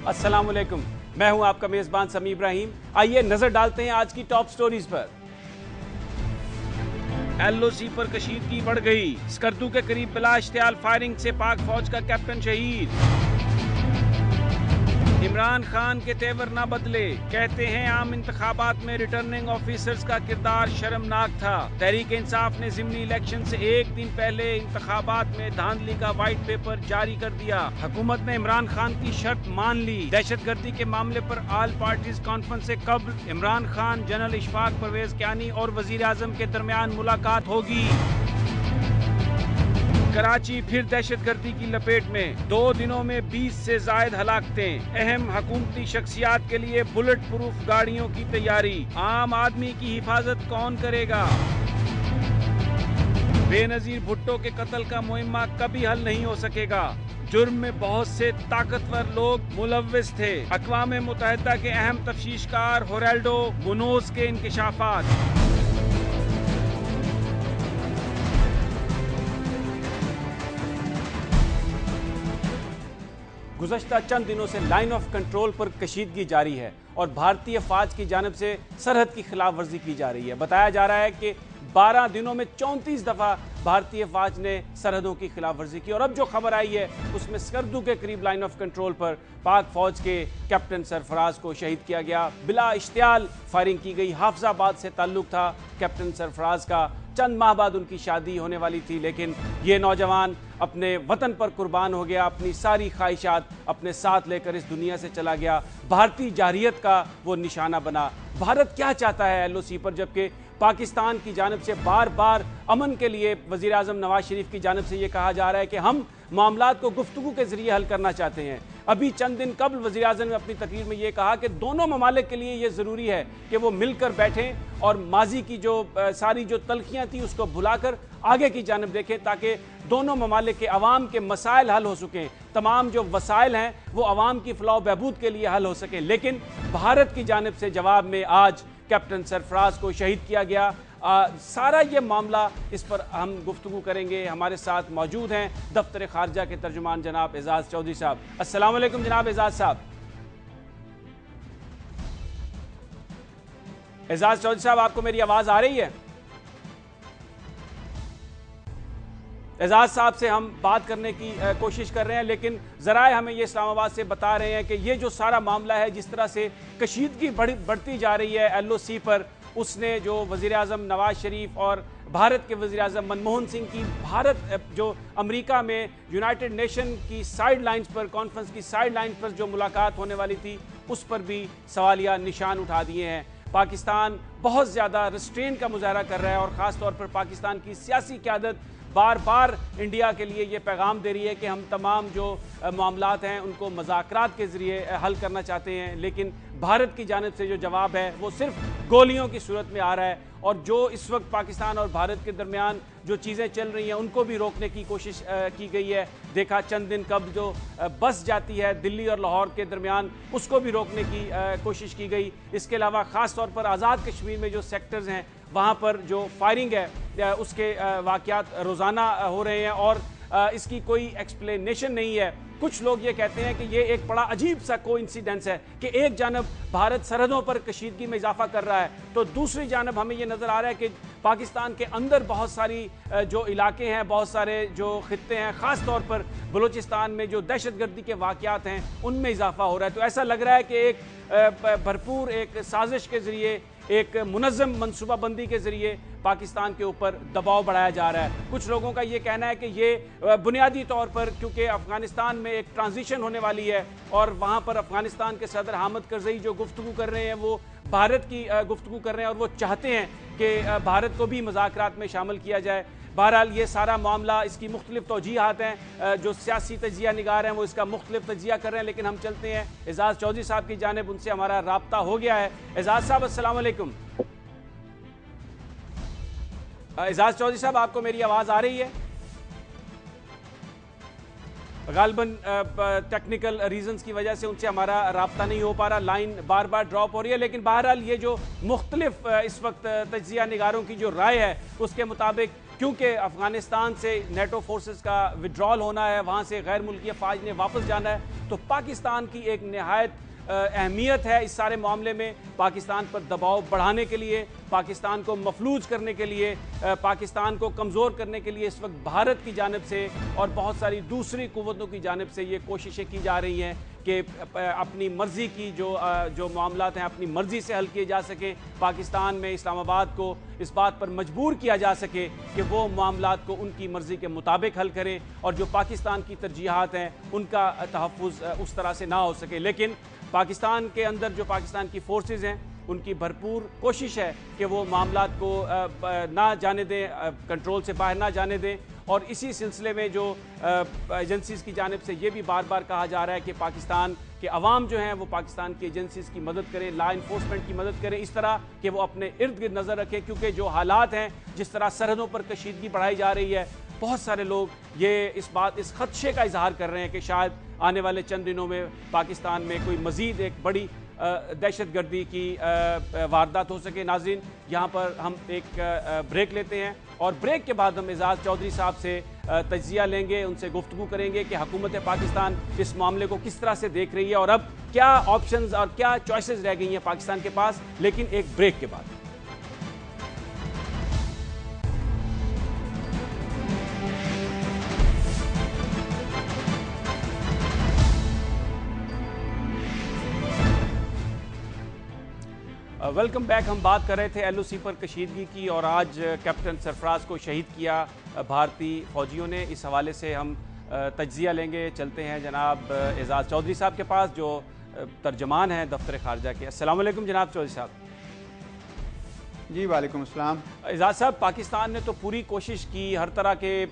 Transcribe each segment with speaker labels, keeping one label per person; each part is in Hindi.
Speaker 1: अस्सलाम वालेकुम, मैं हूं आपका मेजबान समी इब्राहिम। आइए नजर डालते हैं आज की टॉप स्टोरीज पर। LOC पर कशीदगी बढ़ गई। स्कर्दू के करीब बिला इश्तियाल फायरिंग से पाक फौज का कैप्टन शहीद। इमरान खान के तेवर ना बदले, कहते हैं आम इंतखाबात में रिटर्निंग ऑफिसर्स का किरदार शर्मनाक था। तहरीक इंसाफ ने ज़िमनी इलेक्शन से एक दिन पहले इंतखाबात में धांधली का व्हाइट पेपर जारी कर दिया। हुकूमत ने इमरान खान की शर्त मान ली। दहशतगर्दी के मामले पर ऑल पार्टीज कॉन्फ्रेंस से कब्ल इमरान खान, जनरल इशफाक परवेज कियानी और वजीर आजम के दरमियान मुलाकात होगी। कराची फिर दहशतगर्दी की लपेट में, 2 दिनों में 20 से जायद हलाकतें। अहम हुकूमती शख्सियात के लिए बुलेट प्रूफ गाड़ियों की तैयारी। आम आदमी की हिफाजत कौन करेगा? बेनजीर भुट्टो के कत्ल का मुहिम्मा कभी हल नहीं हो सकेगा। जुर्म में बहुत से ताकतवर लोग मुलव्विस थे। अक़वाम मुत्तहिदा के अहम तफ्तीशकार होराल्डो मुनोज के इंकशाफात। गुज़श्ता चंद दिनों से लाइन ऑफ कंट्रोल पर कशीदगी जारी है और भारतीय फौज की जानिब से सरहद की खिलाफ वर्जी की जा रही है। बताया जा रहा है कि 12 दिनों में 34 दफ़ा भारतीय फौज ने सरहदों की खिलाफ वर्जी की। और अब जो खबर आई है उसमें स्कर्दू के करीब लाइन ऑफ कंट्रोल पर पाक फौज के कैप्टन सरफराज को शहीद किया गया। बिला इश्तियाल फायरिंग की गई। हाफजाबाद से ताल्लुक था कैप्टन सरफराज का। चंद माह बाद उनकी शादी होने वाली थी, लेकिन ये नौजवान अपने वतन पर कुर्बान हो गया। अपनी सारी ख्वाहिशात अपने साथ लेकर इस दुनिया से चला गया। भारतीय जारियत का वो निशाना बना। भारत क्या चाहता है LOC पर, जबकि पाकिस्तान की जानिब से बार बार अमन के लिए वज़ीर आज़म नवाज शरीफ की जानिब से ये कहा जा रहा है कि हम मामलात को गुफ्तगू के जरिए हल करना चाहते हैं। अभी चंद दिन कबल वज़ीर आज़म ने अपनी तकरीर में ये कहा कि दोनों ममालिक के लिए ये ज़रूरी है कि वो मिलकर बैठें और माजी की जो सारी जो तलखियाँ थी उसको भुलाकर आगे की जानिब देखें, ताकि दोनों ममालिक के अवाम के मसाइल हल हो सकें। तमाम जो वसाइल हैं वो अवाम की फलाह बहबूद के लिए हल हो सकें। लेकिन भारत की जानिब से जवाब में आज कैप्टन सरफराज को शहीद किया गया। सारा ये मामला, इस पर हम गुफ्तगू करेंगे। हमारे साथ मौजूद हैं दफ्तर खारजा के तर्जुमान जनाब एजाज चौधरी साहब। अस्सलाम वालेकुम जनाब एजाज साहब। एजाज चौधरी साहब, आपको मेरी आवाज आ रही है? एजाज साहब से हम बात करने की कोशिश कर रहे हैं, लेकिन ज़राए हमें ये इस्लामाबाद से बता रहे हैं कि ये जो सारा मामला है, जिस तरह से कशीदगी बढ़ती जा रही है LOC पर, उसने जो वज़ीर आज़म नवाज शरीफ और भारत के वज़ीर आज़म मनमोहन सिंह की भारत जो अमेरिका में यूनाइटेड नेशन की साइड लाइन्स पर, कॉन्फ्रेंस की साइड लाइन्स पर जो मुलाकात होने वाली थी, उस पर भी सवालिया निशान उठा दिए हैं। पाकिस्तान बहुत ज़्यादा रिस्ट्रेन का मुजाहरा कर रहा है और ख़ास तौर पर पाकिस्तान की सियासी क़यादत बार बार इंडिया के लिए ये पैगाम दे रही है कि हम तमाम जो मामलात हैं उनको मुज़ाकरात के ज़रिए हल करना चाहते हैं। लेकिन भारत की जानिब से जो जवाब है वो सिर्फ गोलियों की सूरत में आ रहा है। और जो इस वक्त पाकिस्तान और भारत के दरमियान जो चीज़ें चल रही हैं उनको भी रोकने की कोशिश की गई है। देखा चंद दिन कब जो बस जाती है दिल्ली और लाहौर के दरमियान, उसको भी रोकने की कोशिश की गई। इसके अलावा ख़ास तौर पर आज़ाद कश्मीर में जो सेक्टर्स हैं वहाँ पर जो फायरिंग है उसके वाक़यात रोज़ाना हो रहे हैं और इसकी कोई एक्सप्लेनेशन नहीं है। कुछ लोग ये कहते हैं कि ये एक बड़ा अजीब सा कोइंसिडेंस है कि एक जानब भारत सरहदों पर कशीदगी में इजाफा कर रहा है, तो दूसरी जानब हमें ये नज़र आ रहा है कि पाकिस्तान के अंदर बहुत सारी जो इलाके हैं, बहुत सारे जो खित्ते हैं, ख़ास तौर पर बलूचिस्तान में जो दहशतगर्दी के वाक़यात हैं उनमें इजाफा हो रहा है। तो ऐसा लग रहा है कि एक भरपूर एक साजिश के ज़रिए, एक मुनज़्ज़म मनसूबाबंदी के ज़रिए पाकिस्तान के ऊपर दबाव बढ़ाया जा रहा है। कुछ लोगों का ये कहना है कि ये बुनियादी तौर पर, क्योंकि अफ़गानिस्तान में एक ट्रांजिशन होने वाली है और वहाँ पर अफ़गानिस्तान के सदर हामिद करज़ई जो गुफ्तगू कर रहे हैं वो भारत की गुफ्तगू कर रहे हैं और वो चाहते हैं कि भारत को भी मुज़ाकरात में शामिल किया जाए। बहरहाल ये सारा मामला, इसकी मुख्तलिफ तौजीहात हैं, जो सियासी तजिया निगार हैं वो इसका मुख्तलिफ तजिया कर रहे हैं। लेकिन हम चलते हैं एजाज चौधरी साहब की जानिब, उनसे हमारा राब्ता हो गया है। एजाज साहब अस्सलाम वालेकुम। एजाज चौधरी साहब, आपको मेरी आवाज़ आ रही है? गालबन टेक्निकल रीजंस की वजह से उनसे हमारा राब्ता नहीं हो पा रहा, लाइन बार बार ड्रॉप हो रही है। लेकिन बहरहाल ये जो मुख्तलिफ इस वक्त तजिया निगारों की जो राय है उसके मुताबिक क्योंकि अफगानिस्तान से नेटो फोर्सेस का विड्रॉल होना है, वहाँ से गैर मुल्की अफवाज ने वापस जाना है, तो पाकिस्तान की एक नहायत अहमियत है इस सारे मामले में। पाकिस्तान पर दबाव बढ़ाने के लिए, पाकिस्तान को मफलूज करने के लिए, पाकिस्तान को कमज़ोर करने के लिए इस वक्त भारत की जानिब से और बहुत सारी दूसरी कुव्वतों की जानिब से ये कोशिशें की जा रही हैं कि अपनी मर्ज़ी की जो मामलात हैं अपनी मर्ज़ी से हल किए जा सकें। पाकिस्तान में इस्लामाबाद को इस बात पर मजबूर किया जा सके कि वो मामलात को उनकी मर्ज़ी के मुताबिक हल करें और जो पाकिस्तान की तरजीहात हैं उनका तहफ़्फ़ुज़ उस तरह से ना हो सके। लेकिन पाकिस्तान के अंदर जो पाकिस्तान की फोर्सेस हैं उनकी भरपूर कोशिश है कि वो मामलात को ना जाने दें, कंट्रोल से बाहर ना जाने दें। और इसी सिलसिले में जो एजेंसीज़ की जानिब से ये भी बार बार कहा जा रहा है कि पाकिस्तान के अवाम जो हैं वो पाकिस्तान की एजेंसीज़ की मदद करें, लॉ इन्फोर्समेंट की मदद करें, इस तरह कि वो अपने इर्द गिर्द नज़र रखें। क्योंकि जो हालात हैं, जिस तरह सरहदों पर कशीदगी बढ़ाई जा रही है, बहुत सारे लोग इस खदशे का इजहार कर रहे हैं कि शायद आने वाले चंद दिनों में पाकिस्तान में कोई मज़ीद एक बड़ी दहशतगर्दी की वारदात हो सके। नाज़रीन, यहाँ पर हम एक ब्रेक लेते हैं और ब्रेक के बाद हम एजाज़ चौधरी साहब से तज्जिया लेंगे, उनसे गुफ्तगू करेंगे कि हुकूमत पाकिस्तान इस मामले को किस तरह से देख रही है और अब क्या ऑप्शंस और क्या चॉइसेस रह गई हैं पाकिस्तान के पास, लेकिन एक ब्रेक के बाद। Welcome back. हम बात कर रहे थे LOC पर कशीदगी की और आज कैप्टन सरफराज को शहीद किया भारतीय फौजियों ने। इस हवाले से हम तज्जिया लेंगे। चलते हैं जनाब एजाज़ चौधरी साहब के पास जो तर्जमान हैं दफ्तर खारजा के। अस्सलाम वालेकुम जनाब चौधरी साहब।
Speaker 2: जी वालेकुम अस्सलाम।
Speaker 1: एजाज़ साहब, पाकिस्तान ने तो पूरी कोशिश की, हर तरह के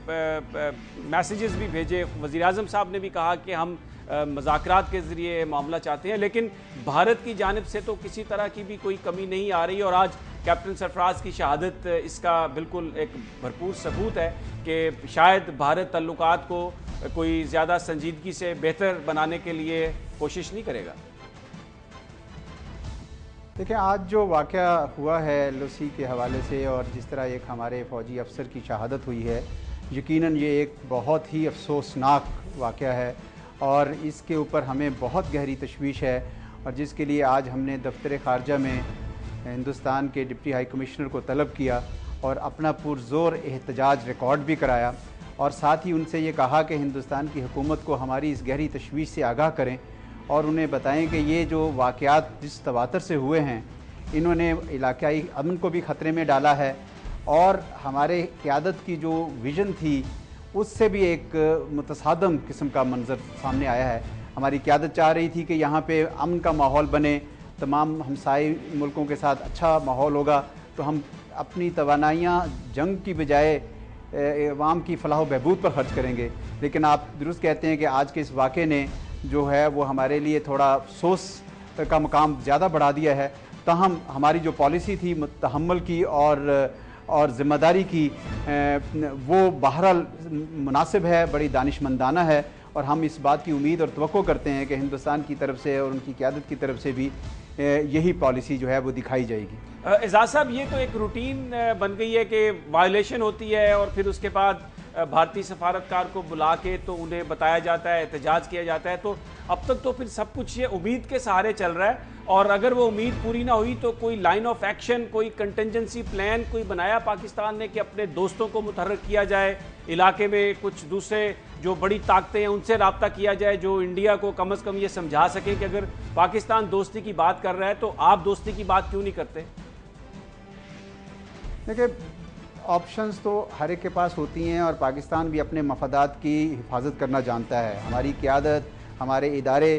Speaker 1: मैसेजेस भी भेजे, वज़ीर आज़म साहब ने भी कहा कि हम मज़ाकरात के ज़रिए मामला चाहते हैं, लेकिन भारत की जानिब से तो किसी तरह की भी कोई कमी नहीं आ रही। और आज कैप्टन सरफराज की शहादत इसका बिल्कुल एक भरपूर सबूत है कि शायद भारत तल्लुकात को कोई ज़्यादा संजीदगी से बेहतर बनाने के लिए कोशिश नहीं करेगा।
Speaker 2: देखिए, आज जो वाक़या हुआ है LOC के हवाले से और जिस तरह एक हमारे फ़ौजी अफसर की शहादत हुई है, यकीनन ये एक बहुत ही अफसोसनाक वाक़या है और इसके ऊपर हमें बहुत गहरी तशवीश है। और जिसके लिए आज हमने दफ्तर ख़ारजा में हिंदुस्तान के डिप्टी हाई कमिश्नर को तलब किया और अपना पुरज़ोर एहतजाज रिकॉर्ड भी कराया और साथ ही उनसे ये कहा कि हिंदुस्तान की हुकूमत को हमारी इस गहरी तशवीश से आगाह करें और उन्हें बताएं कि ये जो वाक़यात जिस तवातर से हुए हैं इन्होंने इलाकाई अमन को भी ख़तरे में डाला है और हमारे क़यादत की जो विज़न थी उससे भी एक मुतसादम किस्म का मंजर सामने आया है। हमारी क़यादत चाह रही थी कि यहाँ पे अमन का माहौल बने, तमाम हमसाई मुल्कों के साथ अच्छा माहौल होगा तो हम अपनी तवानाइयाँ जंग की बजाय अवाम की फलाह बहबूद पर खर्च करेंगे। लेकिन आप दुरुस्त कहते हैं कि आज के इस वाक़े ने जो है वो हमारे लिए थोड़ा अफसोस का मकाम ज़्यादा बढ़ा दिया है। ताहम हमारी जो पॉलिसी थी तहम्मुल की और ज़िम्मेदारी की वो बहरहाल मुनासिब है, बड़ी दानिशमंदाना है और हम इस बात की उम्मीद और तवक्को करते हैं कि हिंदुस्तान की तरफ से और उनकी क़यादत की तरफ से भी यही पॉलिसी जो है वो दिखाई जाएगी।
Speaker 1: एजाज़ साहब, ये तो एक रूटीन बन गई है कि वायलेशन होती है और फिर उसके बाद भारतीय सफारतकार को बुला के तो उन्हें बताया जाता है, एहतजाज किया जाता है। तो अब तक तो फिर सब कुछ ये उम्मीद के सहारे चल रहा है और अगर वो उम्मीद पूरी ना हुई तो कोई लाइन ऑफ एक्शन, कोई कंटिजेंसी प्लान कोई बनाया पाकिस्तान ने कि अपने दोस्तों को मुतहर्रिक किया जाए, इलाके में कुछ दूसरे जो बड़ी ताकतें हैं उनसे रब्ता किया जाए जो इंडिया को कम अज़ कम ये समझा सके कि अगर पाकिस्तान दोस्ती की बात कर रहा है तो आप दोस्ती की बात क्यों नहीं करते?
Speaker 2: देखिए, ऑप्शंस तो हर एक के पास होती हैं और पाकिस्तान भी अपने मफादात की हिफाजत करना जानता है। हमारी क़यादत, हमारे इदारे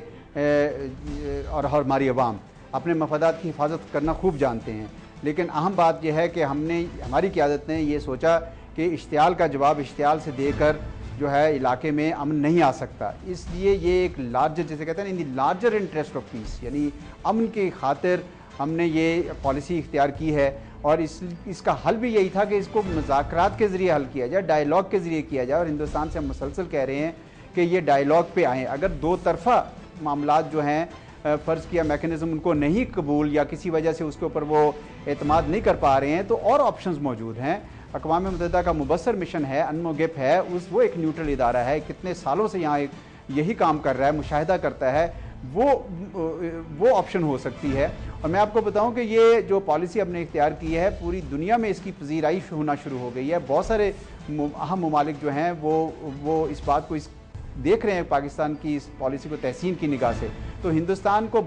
Speaker 2: और हमारी अवाम अपने मफादात की हिफाजत करना खूब जानते हैं। लेकिन अहम बात यह है कि हमारी क़यादत ने ये सोचा कि इश्तियाल का जवाब इश्तियाल से देकर जो है इलाके में अमन नहीं आ सकता। इसलिए ये एक लार्जर, जैसे कहते हैं, in the larger interest of peace, यानी अमन की खातिर हमने ये पॉलिसी इख्तियार की है और इसका हल भी यही था कि इसको मुज़ाकरात के ज़रिए हल किया जाए, डायलॉग के ज़रिए किया जाए। और हिंदुस्तान से हम मुसलसल कह रहे हैं कि ये डायलॉग पे आएँ। अगर दो तरफ़ा मामलात जो हैं फ़र्ज़ किया मैकेनिज़्म उनको नहीं कबूल या किसी वजह से उसके ऊपर वो एतमाद नहीं कर पा रहे हैं, तो और ऑप्शंस मौजूद हैं। अक़वाम मुत्तहिदा का मुबस्सर मिशन है, अनमोगिप है, वो एक न्यूट्रल इदारा है, कितने सालों से यहाँ यही काम कर रहा है, मुशाहिदा करता है, वो ऑप्शन हो सकती है। और मैं आपको बताऊं कि ये जो पॉलिसी हमने इख्तियार की है, पूरी दुनिया में इसकी पजीराई होना शुरू हो गई है। बहुत सारे अहम ममालिक जो हैं वो इस बात को देख रहे हैं, पाकिस्तान की इस पॉलिसी को तहसीन की निगाह से। तो हिंदुस्तान को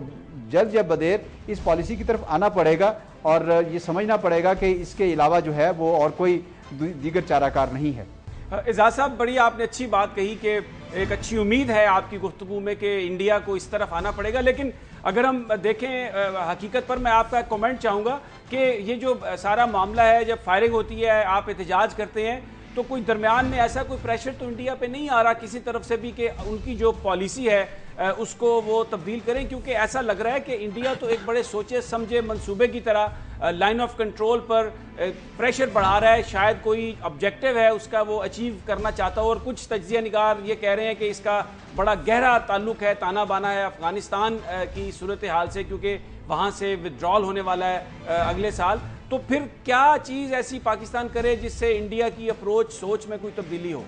Speaker 2: जल्द या बदेर इस पॉलिसी की तरफ आना पड़ेगा और ये समझना पड़ेगा कि इसके अलावा जो है वो और कोई दीगर चाराकार नहीं है।
Speaker 1: एजाज साहब, बड़ी आपने अच्छी बात कही कि एक अच्छी उम्मीद है आपकी गुफ्तगू में कि इंडिया को इस तरफ आना पड़ेगा, लेकिन अगर हम देखें हकीकत पर, मैं आपका कमेंट चाहूँगा कि ये जो सारा मामला है, जब फायरिंग होती है, आप एहतजाज करते हैं, तो कोई दरमियान में ऐसा कोई प्रेशर तो इंडिया पे नहीं आ रहा किसी तरफ से भी कि उनकी जो पॉलिसी है उसको वो तब्दील करें? क्योंकि ऐसा लग रहा है कि इंडिया तो एक बड़े सोचे समझे मंसूबे की तरह लाइन ऑफ कंट्रोल पर प्रेशर बढ़ा रहा है, शायद कोई ऑब्जेक्टिव है उसका वो अचीव करना चाहता हो, और कुछ तज्जिया निगार ये कह रहे हैं कि इसका बड़ा गहरा ताल्लुक है, ताना बाना है अफगानिस्तान की सूरत हाल से, क्योंकि वहाँ से विड्रॉल होने वाला है अगले साल। तो फिर क्या चीज़ ऐसी पाकिस्तान करे जिससे इंडिया की अप्रोच, सोच में कोई तब्दीली हो?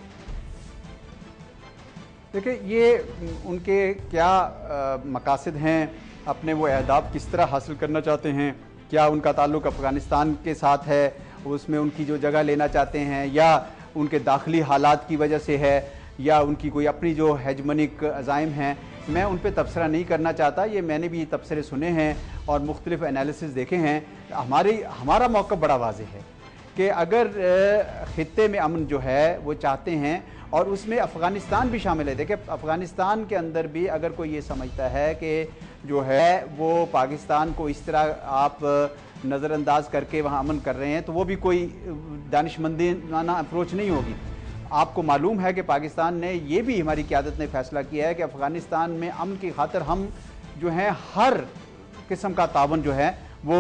Speaker 2: देखिए, ये उनके क्या मकासद हैं, अपने वो अहदाफ किस तरह हासिल करना चाहते हैं, क्या उनका ताल्लुक़ अफ़गानिस्तान के साथ है, उसमें उनकी जो जगह लेना चाहते हैं, या उनके दाखिली हालात की वजह से है, या उनकी कोई अपनी जो हेजमनिक अज़ाइम हैं, मैं उन पर तबसरा नहीं करना चाहता। ये मैंने भी तबसरे सुने हैं और मुख्तलिफ एनालिसिस देखे हैं। हमारा मौक़िफ़ बड़ा वाज़ेह है कि अगर ख़ित्ते में अमन जो है वो चाहते हैं, और उसमें अफ़गानिस्तान भी शामिल है। देखिए, अफ़गानिस्तान के अंदर भी अगर कोई ये समझता है कि जो है वो पाकिस्तान को इस तरह आप नज़रअंदाज करके वहाँ अमन कर रहे हैं, तो वो भी कोई दानिशमंदाना अप्रोच नहीं होगी। आपको मालूम है कि पाकिस्तान ने, ये भी हमारी क़यादत ने फ़ैसला किया है कि अफ़गानिस्तान में अमन की खातिर हम जो हैं हर किस्म का तावन जो है वो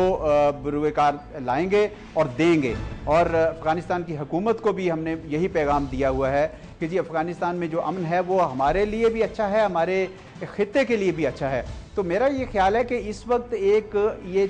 Speaker 2: बरूएकार लाएंगे और देंगे। और अफ़गानिस्तान की हुकूमत को भी हमने यही पैगाम दिया हुआ है कि जी, अफ़गानिस्तान में जो अमन है वो हमारे लिए भी अच्छा है, हमारे ख़ित्ते के लिए भी अच्छा है। तो मेरा ये ख्याल है कि इस वक्त एक ये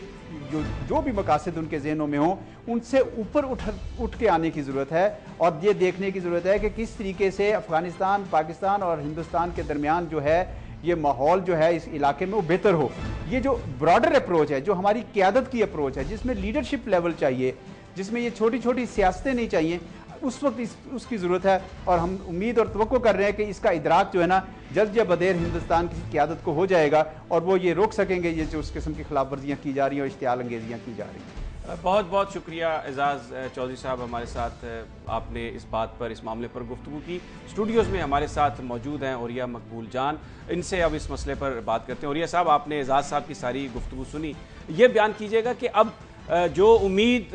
Speaker 2: जो भी मकासद उनके जहनों में हों, उनसे ऊपर उठ के आने की ज़रूरत है, और ये देखने की ज़रूरत है कि किस तरीके से अफ़गानिस्तान, पाकिस्तान और हिंदुस्तान के दरमियान जो है ये माहौल जो है इस इलाके में वो बेहतर हो। ये जो ब्रॉडर अप्रोच है, जो हमारी क़यादत की अप्रोच है, जिसमें लीडरशिप लेवल चाहिए, जिसमें ये छोटी छोटी सियासतें नहीं चाहिए, उस वक्त उसकी ज़रूरत है। और हम उम्मीद और तवक्को कर रहे हैं कि इसका इदराक जो है ना, जल्द या बदेर हिंदुस्तान की क़यादत को हो जाएगा, और वो ये रोक सकेंगे ये जो उस किस्म की खिलाफ वर्जियाँ की जा रही हैं और इश्तियाल अंगेजियाँ की जा रही हैं।
Speaker 1: बहुत बहुत शुक्रिया एजाज़ चौधरी साहब, हमारे साथ आपने इस बात पर, इस मामले पर गुफ्तगू की। स्टूडियोज़ में हमारे साथ मौजूद हैं औरिया मकबूल जान, इनसे अब इस मसले पर बात करते हैं। औरिया साहब, आपने एजाज़ साहब की सारी गुफ्तगू सुनी, ये बयान कीजिएगा कि अब जो उम्मीद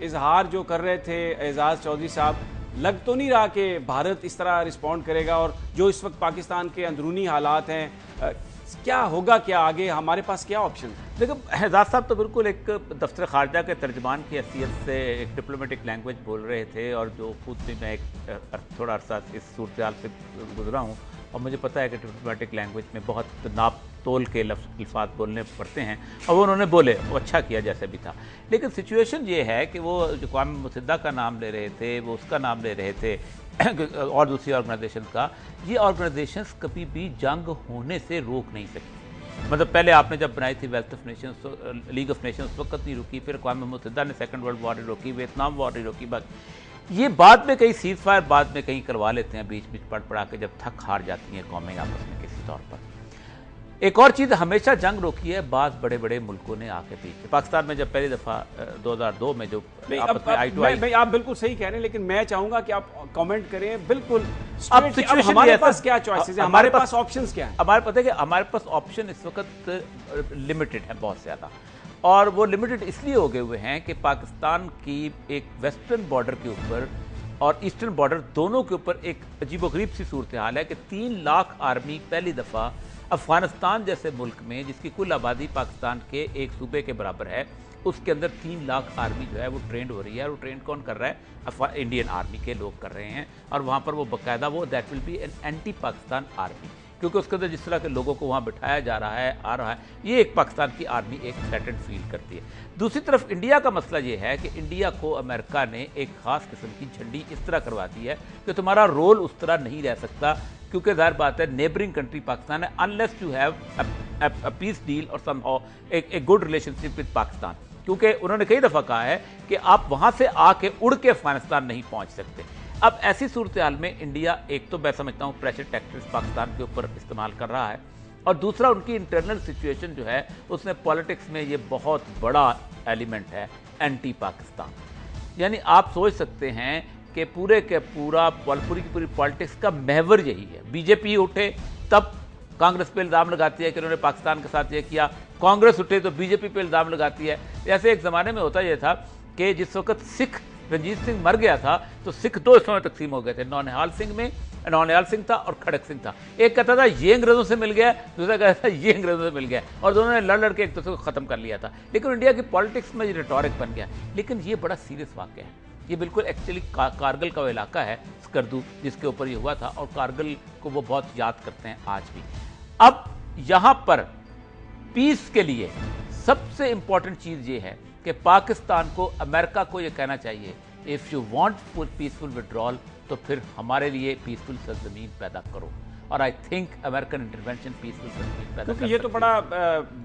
Speaker 1: इजहार जो कर रहे थे एजाज़ चौधरी साहब, लग तो नहीं रहा कि भारत इस तरह रिस्पॉन्ड करेगा, और जो इस वक्त पाकिस्तान के अंदरूनी हालात हैं, क्या होगा, क्या आगे हमारे पास क्या ऑप्शन है?
Speaker 3: देखो, एजाज साहब तो बिल्कुल एक दफ्तर खारजा के तर्जमान की हैसियत से एक डिप्लोमेटिक लैंग्वेज बोल रहे थे, और जो खुद भी मैं एक थोड़ा अर्सा इस सूरत हाल से गुजरा हूँ, और मुझे पता है कि डिप्लोमेटिक लैंग्वेज में बहुत नाप तोल के अल्फाज बोलने पड़ते हैं, और वो उन्होंने बोले, वो अच्छा किया जैसे भी था। लेकिन सिचुएशन ये है कि वो जो अक़वाम मुत्तहिदा का नाम ले रहे थे, वो उसका नाम ले रहे थे और दूसरी ऑर्गेनाइजेशन का, ये ऑर्गेनाइजेशंस कभी भी जंग होने से रोक नहीं सकती। मतलब पहले आपने जब बनाई थी wealth of Nations, league of Nations, उस वक्त नहीं रुकी, फिर अक़वाम मुत्तहिदा ने सेकंड वर्ल्ड वॉर रोकी, वियतनाम वॉर रोकी, बस ये बाद में कहीं सीज़ फायर बाद में कहीं करवा लेते हैं, बीच बीच पढ़ा के जब थक हार जाती हैं कौमें आपस में किसी तौर पर। एक और चीज़, हमेशा जंग रोकी है बाद बड़े बड़े मुल्कों ने आके पीछे। पाकिस्तान में जब पहली दफ़ा 2002 में जो आपस में आई टू आई,
Speaker 1: आप बिल्कुल सही कह रहे हैं, लेकिन मैं चाहूंगा कि आप कमेंट करें बिल्कुल।
Speaker 3: अब सिचुएशन
Speaker 1: हमारे पास क्या चॉइसेस हैं, हमारे पास ऑप्शंस क्या हैं?
Speaker 3: हमारे पता है कि हमारे पास ऑप्शन इस वक्त लिमिटेड है, बहुत ज़्यादा, और वो लिमिटेड इसलिए हो गए हुए हैं कि पाकिस्तान की एक वेस्टर्न बॉर्डर के ऊपर और ईस्टर्न बॉर्डर दोनों के ऊपर एक अजीबोगरीब सी सूरत हाल है कि 3 लाख आर्मी पहली दफ़ा अफगानिस्तान जैसे मुल्क में, जिसकी कुल आबादी पाकिस्तान के एक सूबे के बराबर है, उसके अंदर 3 लाख आर्मी जो है वो ट्रेंड हो रही है। और वो ट्रेंड कौन कर रहा है? इंडियन आर्मी के लोग कर रहे हैं, और वहाँ पर वो बाकायदा वो that will be an anti Pakistan army. क्योंकि उसके अंदर जिस तरह के लोगों को वहाँ बिठाया जा रहा है, आ रहा है, ये एक पाकिस्तान की आर्मी एक थ्रेटेड फील करती है। दूसरी तरफ इंडिया का मसला ये है कि इंडिया को अमेरिका ने एक ख़ास किस्म की झंडी इस तरह करवा दी है कि तुम्हारा रोल उस तरह नहीं रह सकता, क्योंकि ज़ाहिर बात है नेबरिंग कंट्री पाकिस्तान है, unless you have a peace deal और समहाउ एक गुड रिलेशनशिप विद पाकिस्तान, क्योंकि उन्होंने कई दफ़ा कहा है कि आप वहाँ से आके उड़ के अफगानिस्तान नहीं पहुँच सकते। अब ऐसी सूरत हाल में इंडिया एक तो मैं समझता हूँ प्रेशर टैक्टिक्स पाकिस्तान के ऊपर इस्तेमाल कर रहा है, और दूसरा उनकी इंटरनल सिचुएशन जो है उसमें पॉलिटिक्स में ये बहुत बड़ा एलिमेंट है एंटी पाकिस्तान। यानी आप सोच सकते हैं कि पूरी की पूरी पॉलिटिक्स का महवर यही है। बीजेपी उठे तब कांग्रेस पे इल्ज़ाम लगाती है कि उन्होंने पाकिस्तान के साथ ये किया, कांग्रेस उठे तो बीजेपी पे इल्ज़ाम लगाती है। ऐसे एक ज़माने में होता यह था कि जिस वक्त सिख रंजीत सिंह मर गया था तो सिख दो हिस्सों में तकसीम हो गए थे, नौनिहाल सिंह था और खड़क सिंह था। एक कहता था ये अंग्रेजों से मिल गया, दूसरा कहता था ये अंग्रेजों से मिल गया, और दोनों ने लड़ के एक दूसरे को ख़त्म कर लिया था। लेकिन इंडिया की पॉलिटिक्स में ये रिटोरिक बन गया। लेकिन ये बड़ा सीरियस वाक़या है, ये बिल्कुल एक्चुअली कारगिल का वो इलाका है स्कर्दू जिसके ऊपर ये हुआ था, और कारगिल को वो बहुत याद करते हैं आज भी। अब यहाँ पर पीस के लिए सबसे इंपॉर्टेंट चीज़ ये है कि पाकिस्तान को, अमेरिका को ये कहना चाहिए if you want peaceful withdrawal तो फिर हमारे लिए पीसफुल सरजमीन पैदा करो, और I think American intervention peaceful सरजमीन पैदा,
Speaker 1: क्योंकि ये तो बड़ा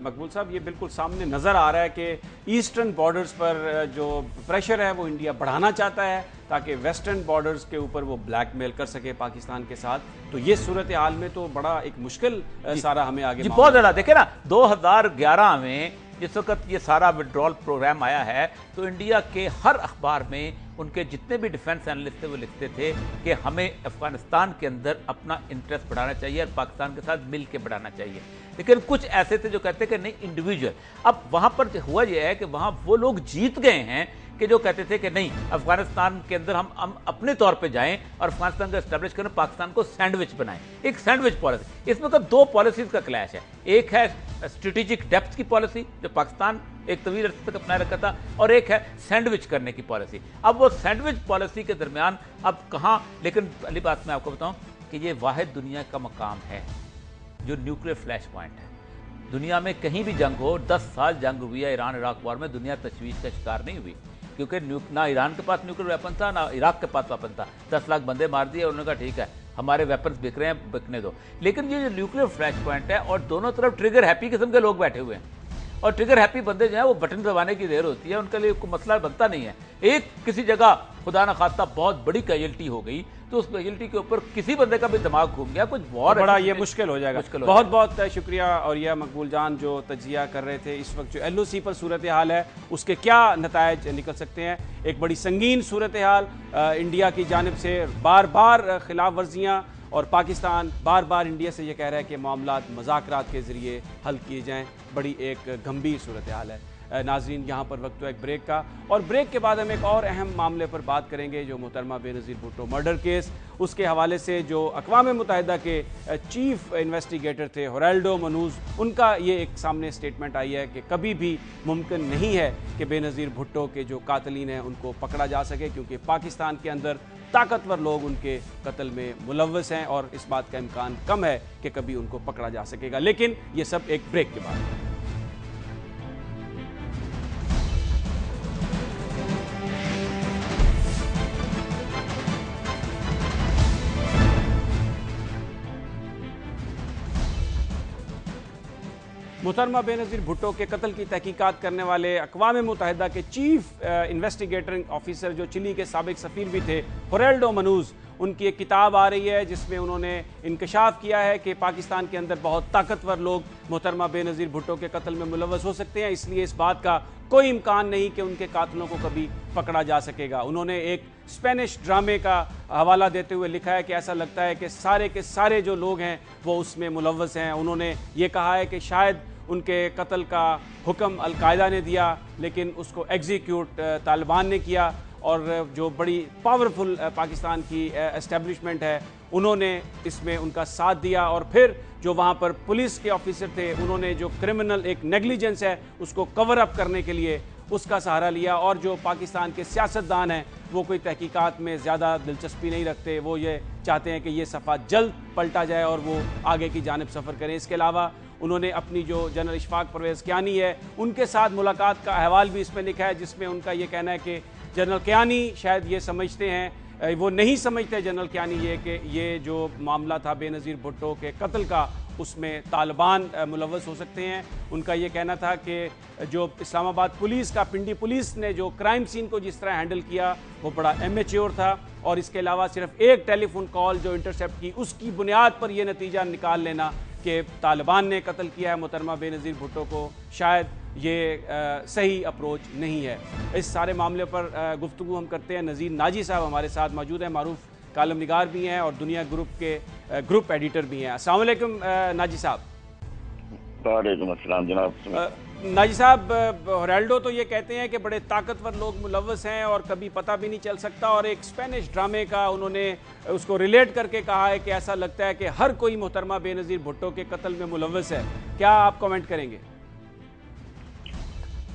Speaker 1: मकबूल साहब ये बिल्कुल सामने नज़र आ रहा है कि ईस्टर्न बॉर्डर्स पर जो प्रेशर है वो इंडिया बढ़ाना चाहता है ताकि वेस्टर्न बॉर्डर्स के ऊपर वो ब्लैकमेल कर सके पाकिस्तान के साथ। तो ये सूरत हाल में तो बड़ा एक मुश्किल सारा हमें आगे
Speaker 3: बहुत ज़्यादा देखे ना। 2011 में जिस वक्त ये सारा विड्रॉल प्रोग्राम आया है तो इंडिया के हर अखबार में उनके जितने भी डिफेंस एनालिस्ट थे वो लिखते थे कि हमें अफगानिस्तान के अंदर अपना इंटरेस्ट बढ़ाना चाहिए और पाकिस्तान के साथ मिल के बढ़ाना चाहिए। लेकिन कुछ ऐसे थे जो कहते कि नहीं इंडिविजुअल। अब वहाँ पर हुआ यह है कि वहाँ वो लोग जीत गए हैं कि जो कहते थे कि नहीं अफगानिस्तान के अंदर हम अपने तौर पे जाएं और अफगानिस्तान को एस्टैब्लिश करें, पाकिस्तान को सैंडविच बनाएं, एक सैंडविच पॉलिसी। इसमें तो दो पॉलिसीज का क्लैश है, एक है स्ट्रेटेजिक डेप्थ की पॉलिसी जो पाकिस्तान एक तवील अर्से तक अपनाए रखा था, और एक है सैंडविच करने की पॉलिसी। अब वो सैंडविच पॉलिसी के दरमियान अब कहाँ, लेकिन पहली बात मैं आपको बताऊं कि ये वाहिद दुनिया का मकाम है जो न्यूक्लियर फ्लैश पॉइंट है। दुनिया में कहीं भी जंग हो, 10 साल जंग हुई है ईरान इराक वॉर में, दुनिया तशवीश का शिकार नहीं हुई, क्योंकि ना ईरान के पास न्यूक्लियर वेपन था ना इराक के पास वेपन था। 10 लाख बंदे मार दिए, उन्होंने कहा ठीक है हमारे वेपन्स बिक रहे हैं, बिकने दो। लेकिन ये जो न्यूक्लियर फ्लैश पॉइंट है और दोनों तरफ ट्रिगर हैप्पी किस्म के लोग बैठे हुए हैं, और ट्रिगर हैप्पी बंदे जो है वो बटन दबाने की देर होती है, उनके लिए कोई मसला बनता नहीं है। एक किसी जगह खुदा ना खास्ता बहुत बड़ी कैजुअल्टी हो गई तो उस कैजुअल्टी के ऊपर किसी बंदे का भी दिमाग घूम गया, कुछ बहुत
Speaker 1: बड़ा ये मुश्किल हो जाएगा। बहुत बहुत शुक्रिया। और यह मकबूल जान जो तजिया कर रहे थे इस वक्त जो LOC पर सूरत हाल है उसके क्या नतायज निकल सकते हैं। एक बड़ी संगीन सूरत हाल, इंडिया की जानिब से बार बार खिलाफ वर्जियाँ, और पाकिस्तान बार बार इंडिया से ये कह रहा है कि मामलात मुज़ाकरात के ज़रिए हल किए जाएँ। बड़ी एक गंभीर सूरत हाल है। नाज़रीन यहाँ पर वक्त तो एक ब्रेक का, और ब्रेक के बाद हम एक और अहम मामले पर बात करेंगे जो मोहतरमा बेनज़ीर भुट्टो मर्डर केस, उसके हवाले से जो अक़वाम मुत्तहिदा के चीफ इन्वेस्टिगेटर थे होराल्डो मनूज़, उनका ये एक सामने स्टेटमेंट आई है कि कभी भी मुमकिन नहीं है कि बेनज़ीर भुट्टो के जो कातिलीन हैं उनको पकड़ा जा सके, क्योंकि पाकिस्तान के अंदर ताकतवर लोग उनके कत्ल में मुलव्वस हैं और इस बात का इम्कान कम है कि कभी उनको पकड़ा जा सकेगा। लेकिन ये सब एक ब्रेक के बाद। मोहतरमा बेनज़ीर भुट्टो के कत्ल की तहकीकात करने वाले अक़वाम मुत्तहिदा के चीफ इन्वेस्टिगेटिंग ऑफिसर जो चिली के साबिक सफ़ीर भी थे होराल्डो मनूज़, उनकी एक किताब आ रही है जिसमें उन्होंने इंकशाफ किया है कि पाकिस्तान के अंदर बहुत ताकतवर लोग मोहतरमा बेनज़ीर भुट्टो के कत्ल में मुलव्वस हो सकते हैं, इसलिए इस बात का कोई इम्कान नहीं कि उनके कातिलों को कभी पकड़ा जा सकेगा। उन्होंने एक स्पेनिश ड्रामे का हवाला देते हुए लिखा है कि ऐसा लगता है कि सारे के सारे जो लोग हैं वो उसमें मुलव्वस हैं। उन्होंने ये कहा है कि शायद उनके कत्ल का हुक्म अल-कायदा ने दिया लेकिन उसको एग्जीक्यूट तालिबान ने किया, और जो बड़ी पावरफुल पाकिस्तान की एस्टेब्लिशमेंट है उन्होंने इसमें उनका साथ दिया, और फिर जो वहाँ पर पुलिस के ऑफिसर थे उन्होंने जो क्रिमिनल एक नेग्लिजेंस है उसको कवर अप करने के लिए उसका सहारा लिया, और जो पाकिस्तान के सियासतदान हैं वो कोई तहकीकात में ज़्यादा दिलचस्पी नहीं रखते, वो ये चाहते हैं कि ये सफ़ा जल्द पलटा जाए और वो आगे की जानिब सफ़र करें। इसके अलावा उन्होंने अपनी जो जनरल इशफाक परवेज़ कियानी है उनके साथ मुलाकात का अहवाल भी इसमें लिखा है, जिसमें उनका ये कहना है कि जनरल कियानी शायद ये समझते हैं, वो नहीं समझते जनरल कियानी ये कि ये जो मामला था बेनज़ीर भुट्टो के कत्ल का, उसमें तालिबान मुलव्वस हो सकते हैं। उनका ये कहना था कि जो इस्लामाबाद पुलिस का, पिंडी पुलिस ने जो क्राइम सीन को जिस तरह हैंडल किया वो बड़ा इमेच्योर था, और इसके अलावा सिर्फ एक टेलीफोन कॉल जो इंटरसेप्ट की उसकी बुनियाद पर यह नतीजा निकाल लेना कि तालिबान ने कत्ल किया है मोहतरमा बेनज़ीर भुट्टो को, शायद ये सही अप्रोच नहीं है। इस सारे मामले पर गुफ्तगू हम करते हैं। नज़ीर नाजी साहब हमारे साथ मौजूद हैं, मारूफ कालम निगार भी हैं और दुनिया ग्रुप के ग्रुप एडिटर भी हैं। अस्सलाम वालेकुम नाजी साहब।
Speaker 4: वालेकुम अस्सलाम जनाब।
Speaker 1: नाजी साहब, हेराल्डो तो ये कहते हैं कि बड़े ताकतवर लोग मुलव्वस हैं और कभी पता भी नहीं चल सकता, और एक स्पेनिश ड्रामे का उन्होंने उसको रिलेट करके कहा है कि ऐसा लगता है कि हर कोई मोहतरमा बेनज़ीर भुट्टो के कत्ल में मुलव्वस है। क्या आप कमेंट करेंगे?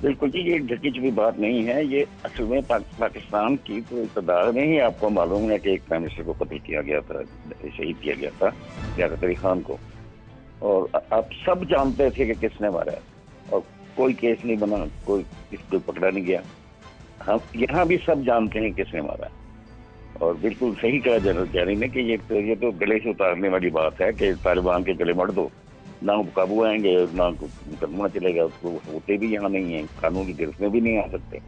Speaker 4: बिल्कुल जी, ये ढकी छुपी बात नहीं है। ये असल में पाकिस्तान की तो इक़्तिदार में ही आपको मालूम है कि एक प्राइम मिनिस्टर को कत्ल किया गया था, शहीद किया गया था लियाकत अली खान को, और आप सब जानते थे कि किसने मारा है, और कोई केस नहीं बना, कोई किसको पकड़ा नहीं गया। हम यहाँ भी सब जानते हैं किसने मारा है। और बिल्कुल सही कहा जनरल कियानी ने कि ये तो गले से उतारने वाली बात है कि तालिबान के गले मर दो, ना काबू आएंगे ना मुकदमा चलेगा, उसको होते भी यहाँ नहीं है, कानूनी गिरफ्त में भी नहीं आ सकते।